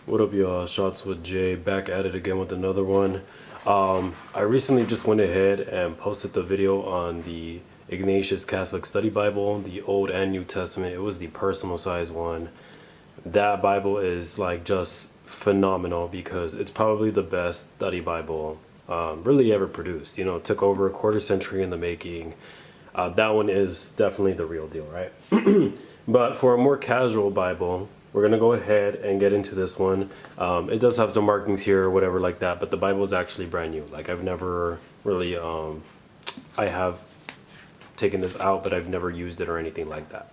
What up, y'all? Shots with Jay, back at it again with another one. I recently just went ahead and posted the video on the Ignatius Catholic Study Bible, the Old and New Testament. It was the personal size one. That Bible is like just phenomenal because it's probably the best study Bible really ever produced. You know, it took over a quarter century in the making. That one is definitely the real deal, right? But for a more casual Bible, we're going to go ahead and get into this one. It does have some markings here or whatever like that, but the Bible is actually brand new. Like I've never really, I have taken this out, but I've never used it or anything like that.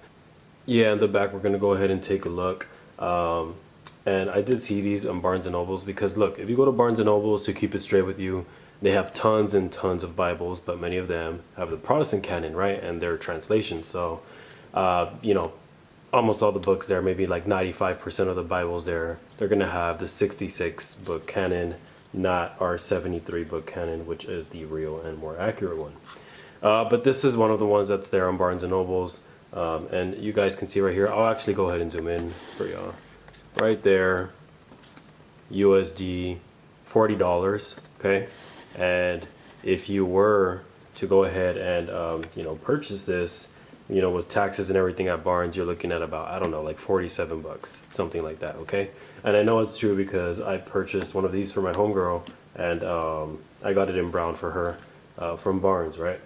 Yeah, in the back, we're going to go ahead and take a look. And I did see these on Barnes and Nobles because look, if you go to Barnes and Nobles, to keep it straight with you, they have tons and tons of Bibles, but many of them have the Protestant canon, right? And their translations. So, you know, almost all the books there, maybe like 95% of the Bibles there, they're going to have the 66 book canon, not our 73 book canon, which is the real and more accurate one. But this is one of the ones that's there on Barnes and Nobles. And you guys can see right here, I'll actually go ahead and zoom in for y'all. Right there, USD $40, okay? And if you were to go ahead and, you know, purchase this, you know, with taxes and everything at Barnes, you're looking at about, I don't know, like 47 bucks, something like that, okay? And I know it's true because I purchased one of these for my homegirl, and I got it in brown for her from Barnes, right?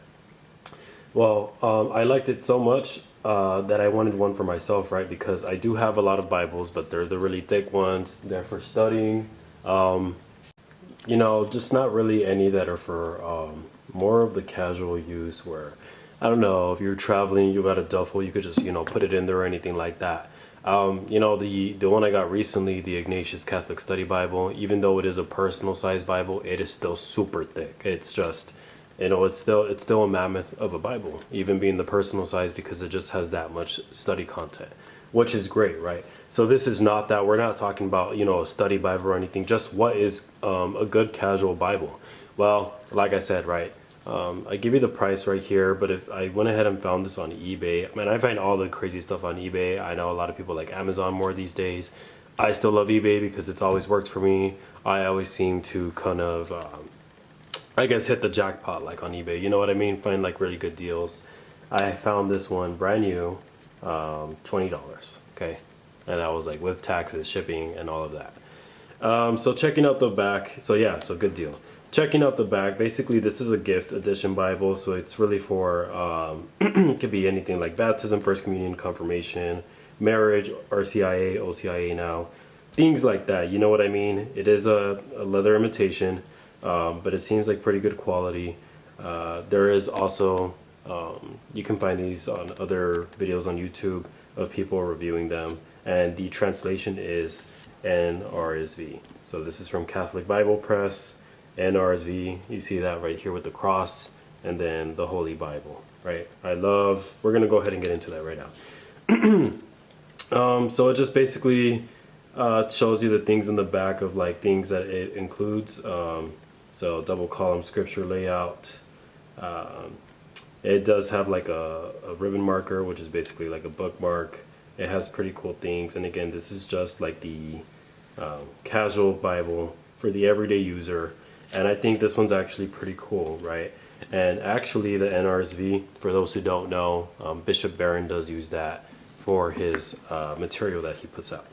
Well, I liked it so much that I wanted one for myself, right? Because I do have a lot of Bibles, but they're the really thick ones. They're for studying. You know, just not really any that are for more of the casual use where, I don't know, if you're traveling, you got a duffel, you could just, you know, put it in there or anything like that. You know, the one I got recently, the Ignatius Catholic Study Bible, even though it is a personal size Bible, it is still super thick. It's just, you know, it's still a mammoth of a Bible, even being the personal size, because it just has that much study content, which is great, right? So this is not that, we're not talking about, you know, a study Bible or anything, just what is a good casual Bible. Well, like I said, right, I give you the price right here, but if I went ahead and found this on eBay, I mean, I find all the crazy stuff on eBay. I know a lot of people like Amazon more these days. I still love eBay because it's always worked for me. I always seem to kind of, I guess, hit the jackpot like on eBay. You know what I mean? Find like really good deals. I found this one brand new, $20, okay? And that was like with taxes, shipping, and all of that. So checking out the back, so yeah, so good deal. Checking out the back, basically this is a gift edition Bible, so it's really for, it could be anything like baptism, first communion, confirmation, marriage, RCIA, OCIA now, things like that, you know what I mean? It is a leather imitation, but it seems like pretty good quality. There is also, you can find these on other videos on YouTube of people reviewing them, and the translation is NRSV. So this is from Catholic Bible Press. NRSV, you see that right here with the cross, and then the Holy Bible, right? We're gonna go ahead and get into that right now. So it just basically shows you the things in the back of like things that it includes. So double column scripture layout. It does have like a ribbon marker, which is basically like a bookmark. It has pretty cool things, and again, this is just like the casual Bible for the everyday user. And I think this one's actually pretty cool, right? And actually the NRSV, for those who don't know, Bishop Barron does use that for his material that he puts out.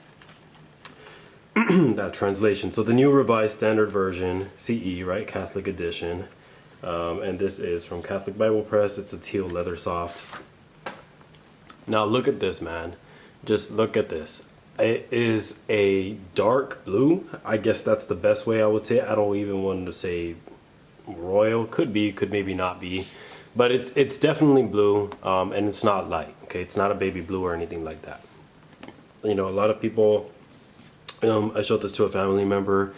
That translation. So the New Revised Standard Version, CE, right? Catholic edition. And this is from Catholic Bible Press. It's a teal leather soft. Now look at this, man. Just look at this. It is a dark blue. I guess that's the best way I would say it. I don't even want to say royal. Could be, could maybe not be. But it's definitely blue, and it's not light. Okay, it's not a baby blue or anything like that. You know, a lot of people, I showed this to a family member.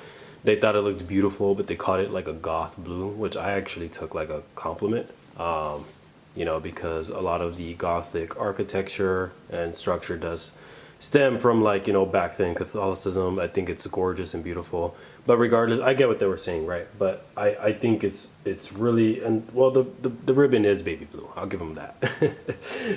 They thought it looked beautiful, but they called it like a goth blue, which I actually took like a compliment. You know, because a lot of the Gothic architecture and structure does stem from, like, you know, back then Catholicism. I think it's gorgeous and beautiful, but regardless, I get what they were saying, right? But I think it's really, and well, the ribbon is baby blue, I'll give them that.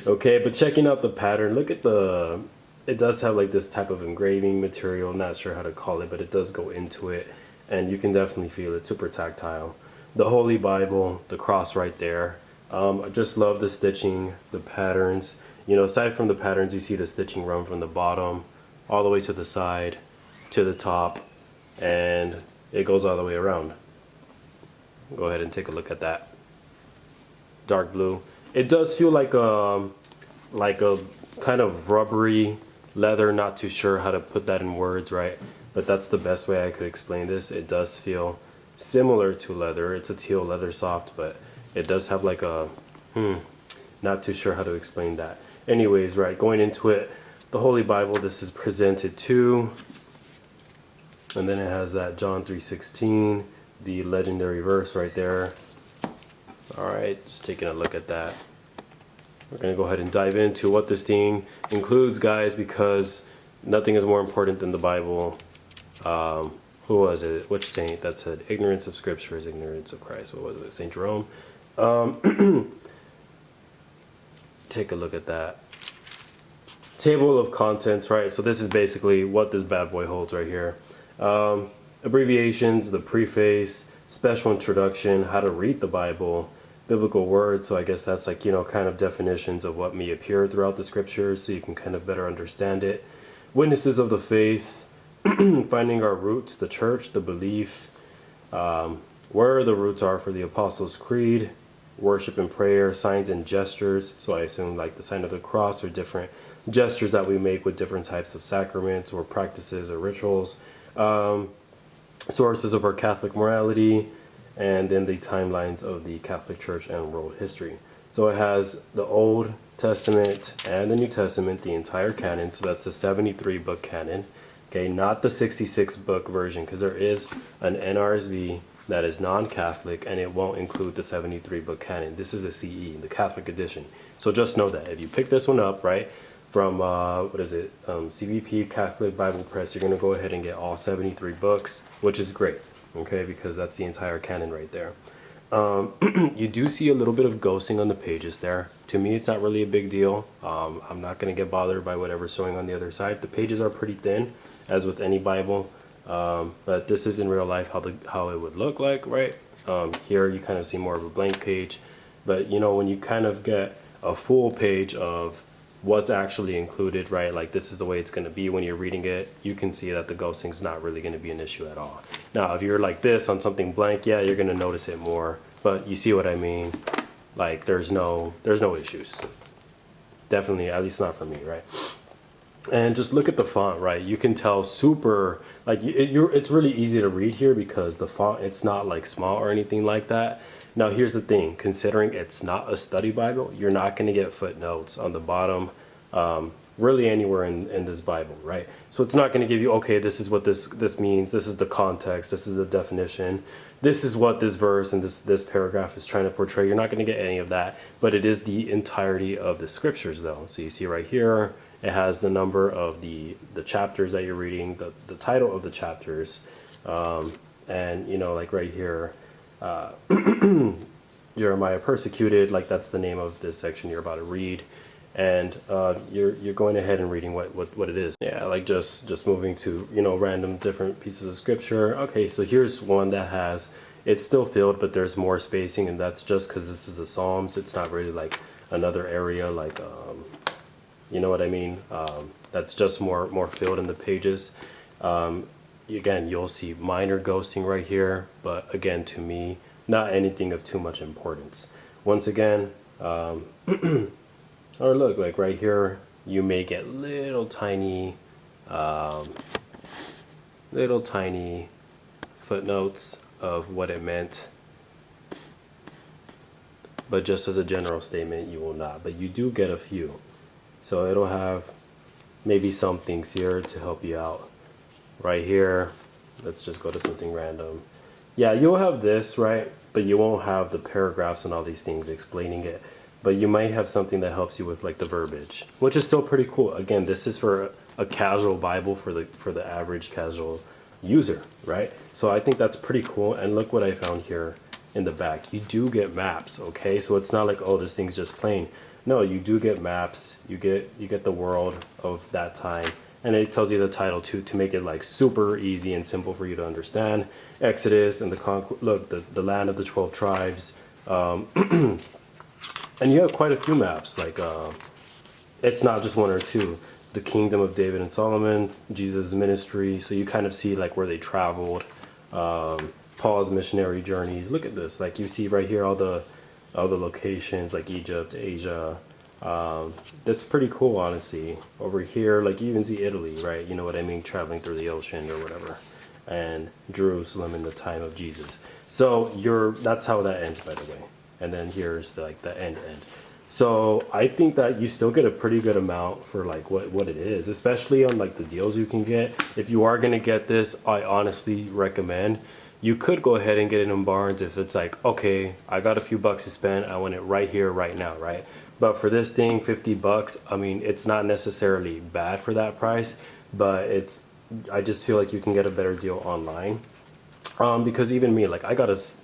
Okay, but checking out the pattern, look at the it does have like this type of engraving material, not sure how to call it, but it does go into it, and you can definitely feel it, super tactile. The Holy Bible, the cross right there. I just love the stitching, the patterns. You know, aside from the patterns, you see the stitching run from the bottom all the way to the side, to the top, and it goes all the way around. Go ahead and take a look at that. Dark blue. It does feel like a kind of rubbery leather. Not too sure how to put that in words, right? But that's the best way I could explain this. It does feel similar to leather. It's a teal leather soft, but it does have like a not too sure how to explain that. Anyways, right, going into it, the Holy Bible, this is presented to, and then it has that John 3:16, the legendary verse right there. All right, just taking a look at that. We're going to go ahead and dive into what this thing includes, guys, because nothing is more important than the Bible. Who was it? Which saint that said, ignorance of Scripture is ignorance of Christ? What was it? St. Jerome? Take a look at that. Table of contents, right? So this is basically what this bad boy holds right here. Abbreviations, the preface, special introduction, how to read the Bible, biblical words. So I guess that's like, you know, kind of definitions of what may appear throughout the scriptures so you can kind of better understand it. Witnesses of the faith, finding our roots, the church, the belief, where the roots are for the Apostles' Creed, worship and prayer, signs and gestures. So I assume like the sign of the cross or different gestures that we make with different types of sacraments or practices or rituals. Sources of our Catholic morality, and then the timelines of the Catholic Church and world history. So it has the Old Testament and the New Testament, the entire canon. So that's the 73 book canon. Okay, not the 66 book version, because there is an NRSV that is non-Catholic and it won't include the 73 book canon. This is a CE, the Catholic edition. So just know that if you pick this one up, right, from CVP Catholic Bible Press, you're going to go ahead and get all 73 books, which is great, okay, because that's the entire canon right there. You do see a little bit of ghosting on the pages there. To me, it's not really a big deal. I'm not going to get bothered by whatever's showing on the other side. The pages are pretty thin, as with any Bible, but this is in real life how it would look like, right? Here you kind of see more of a blank page, but you know, when you kind of get a full page of what's actually included, right, like this is the way it's going to be when you're reading it, you can see that the ghosting is not really going to be an issue at all. Now if you're like this on something blank, yeah, you're going to notice it more, but you see what I mean, like there's no issues, definitely, at least not for me, right? And just look at the font, right? You can tell super, like it's really easy to read here because the font, it's not like small or anything like that. Now, here's the thing, considering it's not a study Bible, you're not going to get footnotes on the bottom, really anywhere in this Bible, right? So it's not going to give you, okay, this is what this means, this is the context, this is the definition, this is what this verse and this paragraph is trying to portray. You're not going to get any of that, but it is the entirety of the scriptures, though. So you see right here, it has the number of the chapters that you're reading, the title of the chapters, and, you know, like right here, Jeremiah persecuted, like that's the name of this section you're about to read, and you're going ahead and reading what it is. Yeah, like just moving to, you know, random different pieces of scripture. Okay, so here's one that has, it's still filled, but there's more spacing, and that's just because this is the Psalms. It's not really like another area like you know what I mean, that's just more filled in the pages. Again, you'll see minor ghosting right here, but again, to me, not anything of too much importance. Once again, or look, like right here, you may get little tiny footnotes of what it meant, but just as a general statement, you will not. But you do get a few. So it'll have maybe some things here to help you out. Right here, let's just go to something random. Yeah, you'll have this, right? But you won't have the paragraphs and all these things explaining it. But you might have something that helps you with like the verbiage, which is still pretty cool. Again, this is for a casual Bible for the average casual user, right? So I think that's pretty cool. And look what I found here in the back. You do get maps, okay? So it's not like, oh, this thing's just plain. no, you do get maps. You get the world of that time, and it tells you the title too to make it like super easy and simple for you to understand. Exodus and the land of the 12 tribes, and you have quite a few maps. Like it's not just one or two. The kingdom of David and Solomon, Jesus' ministry. So you kind of see like where they traveled, Paul's missionary journeys. Look at this. Like you see right here all the locations like Egypt, Asia. That's pretty cool, honestly. Over here, like you even see Italy, right? You know what I mean? Traveling through the ocean or whatever. And Jerusalem in the time of Jesus. So that's how that ends, by the way. And then here's the end. So I think that you still get a pretty good amount for like what it is, especially on like the deals you can get. If you are gonna get this, I honestly recommend you could go ahead and get it in Barnes if it's like, okay, I got a few bucks to spend, I want it right here, right now, right? But for this thing, $50, I mean, it's not necessarily bad for that price, but I just feel like you can get a better deal online. Because even me, like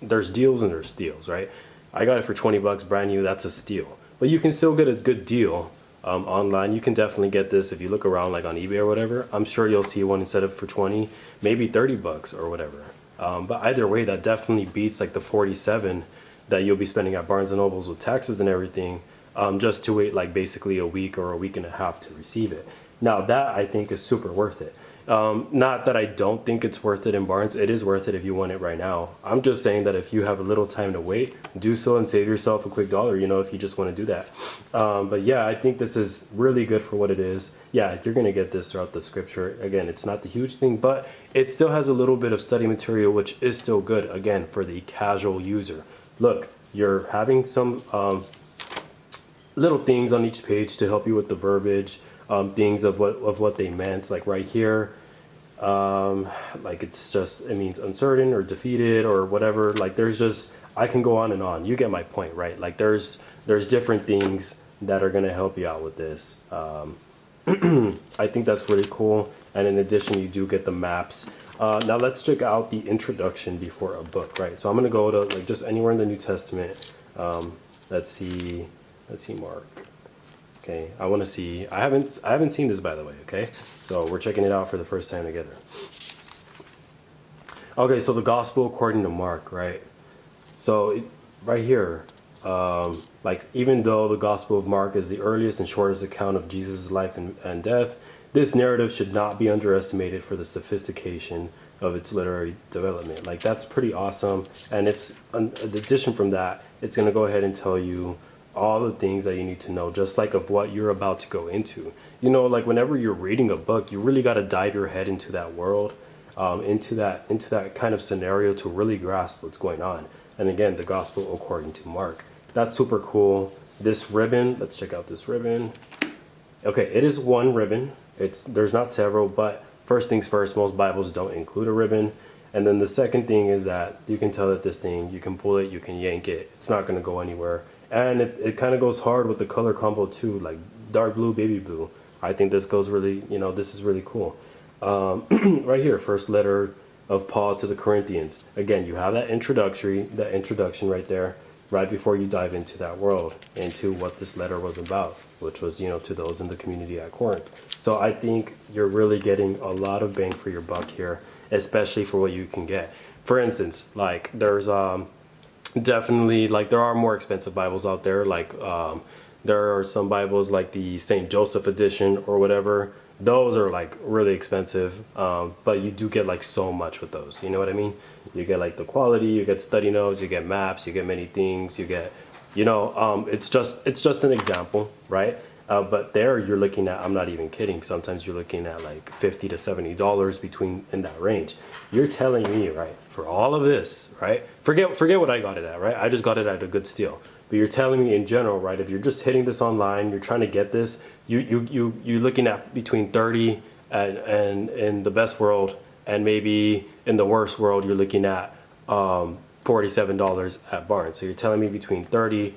there's deals and there's steals, right? I got it for $20 brand new, that's a steal. But you can still get a good deal online. You can definitely get this if you look around like on eBay or whatever. I'm sure you'll see one instead of for 20, maybe $30 or whatever. But either way, that definitely beats like the 47 that you'll be spending at Barnes & Nobles with taxes and everything, just to wait like basically a week or a week and a half to receive it. Now that I think is super worth it. Not that I don't think it's worth it in Barnes. It is worth it if you want it right now. I'm just saying that if you have a little time to wait, do so and save yourself a quick dollar, you know, if you just want to do that. But yeah, I think this is really good for what it is. Yeah, you're going to get this throughout the scripture. Again, it's not the huge thing, but it still has a little bit of study material, which is still good, again, for the casual user. Look, you're having some little things on each page to help you with the verbiage. Things of what they meant, like right here, like it means uncertain or defeated or whatever. Like I can go on and on. You get my point, right? Like there's different things that are gonna help you out with this. I think that's really cool. And in addition, you do get the maps. Now let's check out the introduction before a book, right? So I'm gonna go to like just anywhere in the New Testament. Let's see Mark. Okay, I want to see. I haven't seen this, by the way. Okay, so we're checking it out for the first time together. Okay, so the Gospel according to Mark, right? So right here, like even though the Gospel of Mark is the earliest and shortest account of Jesus' life and death, this narrative should not be underestimated for the sophistication of its literary development. Like that's pretty awesome, and it's in addition from that, it's going to go ahead and tell you all the things that you need to know, just like of what you're about to go into. You know, like whenever you're reading a book, you really got to dive your head into that world, into that kind of scenario to really grasp what's going on. And again, the Gospel according to Mark. That's super cool. This ribbon, let's check out this ribbon. Okay, it is one ribbon. There's not several, but first things first, most Bibles don't include a ribbon. And then the second thing is that you can tell that this thing, you can pull it, you can yank it. It's not going to go anywhere. And it kind of goes hard with the color combo too, like dark blue, baby blue. I think this goes really, you know, this is really cool. Right here, first letter of Paul to the Corinthians. Again, you have that introduction right there, right before you dive into that world, into what this letter was about, which was, you know, to those in the community at Corinth. So I think you're really getting a lot of bang for your buck here, especially for what you can get. For instance, like there's definitely, like there are more expensive Bibles out there, like there are some Bibles like the St. Joseph edition or whatever. Those are like really expensive, but you do get like so much with those, you know what I mean? You get like the quality, you get study notes, you get maps, you get many things, you get, you know, it's just an example, right? But there you're looking at, I'm not even kidding, sometimes you're looking at like $50 to $70 in that range. You're telling me, right, for all of this, right, forget what I got it at, right? I just got it at a good steal. But you're telling me in general, right, if you're just hitting this online, you're trying to get this, you're looking at between 30 and in the best world, and maybe in the worst world, you're looking at $47 at Barnes. So you're telling me between 30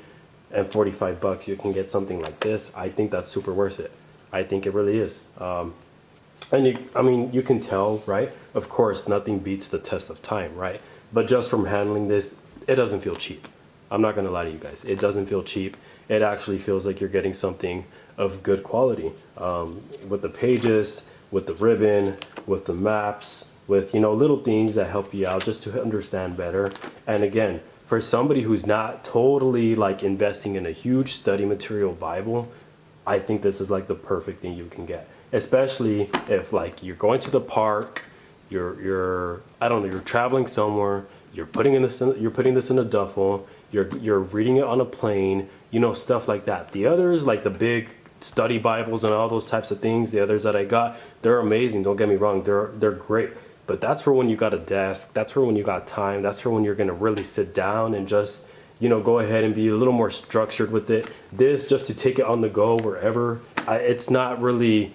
and $45 you can get something like this. I think that's super worth it. I think it really is. I mean, you can tell, right? Of course, nothing beats the test of time, right? But just from handling this, it doesn't feel cheap. I'm not gonna lie to you guys. It doesn't feel cheap. it actually feels like you're getting something of good quality, with the pages, with the ribbon, with the maps, with, you know, little things that help you out just to understand better. And again, for somebody who's not totally like investing in a huge study material Bible, I think this is like the perfect thing you can get, especially if like you're going to the park, you're I don't know, you're traveling somewhere, you're putting this in a duffel, you're reading it on a plane, you know, stuff like that. The others, like the big study Bibles and all those types of things, the others that I got, they're amazing, don't get me wrong, they're great. But that's for when you got a desk, that's for when you got time, that's for when you're gonna really sit down and just, you know, go ahead and be a little more structured with it. This, just to take it on the go wherever, it's not really,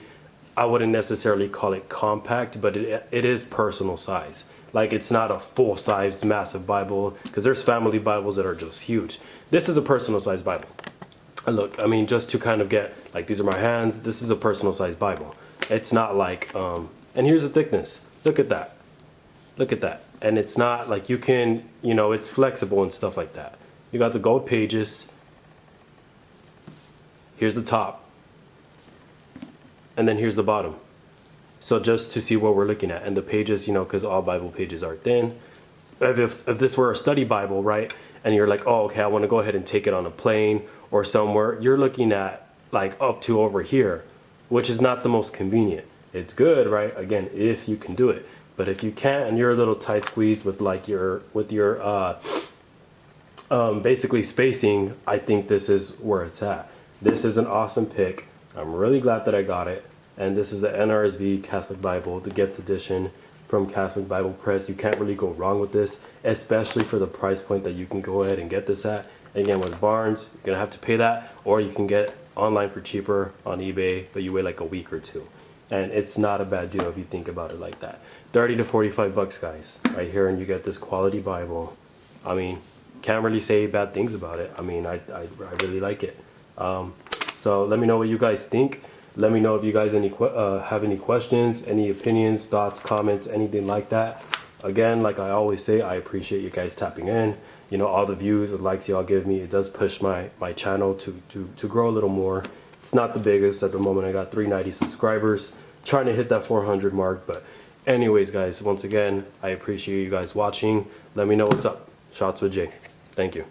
I wouldn't necessarily call it compact, but it is personal size. Like, it's not a full size massive Bible, because there's family Bibles that are just huge. This is a personal size Bible. And look, I mean, just to kind of get, like, these are my hands, this is a personal size Bible. It's not like, and here's the thickness. Look at that. Look at that. And it's not like you can, you know, it's flexible and stuff like that. You got the gold pages. Here's the top. And then here's the bottom. So just to see what we're looking at. And the pages, you know, because all Bible pages are thin. If this were a study Bible, right? And you're like, oh, okay, I want to go ahead and take it on a plane or somewhere. You're looking at like up to over here, which is not the most convenient. It's good, right? Again, if you can do it. But if you can't and you're a little tight squeezed with like your basically spacing, I think this is where it's at. This is an awesome pick. I'm really glad that I got it. And this is the NRSV Catholic Bible, the gift edition from Catholic Bible Press. You can't really go wrong with this, especially for the price point that you can go ahead and get this at. Again, with Barnes, you're gonna have to pay that, or you can get it online for cheaper on eBay, but you wait like a week or two. And it's not a bad deal if you think about it like that. 30 to 45 bucks, guys, right here, and you get this quality Bible. I mean, can't really say bad things about it. I mean, I really like it. So let me know what you guys think. Let me know if you guys have any questions, any opinions, thoughts, comments, anything like that. Again, like I always say, I appreciate you guys tapping in. You know, all the views, the likes y'all give me, it does push my channel to grow a little more. It's not the biggest at the moment. I got 390 subscribers, trying to hit that 400 mark. But anyways, guys, once again, I appreciate you guys watching. Let me know what's up. Shots with Jay. Thank you.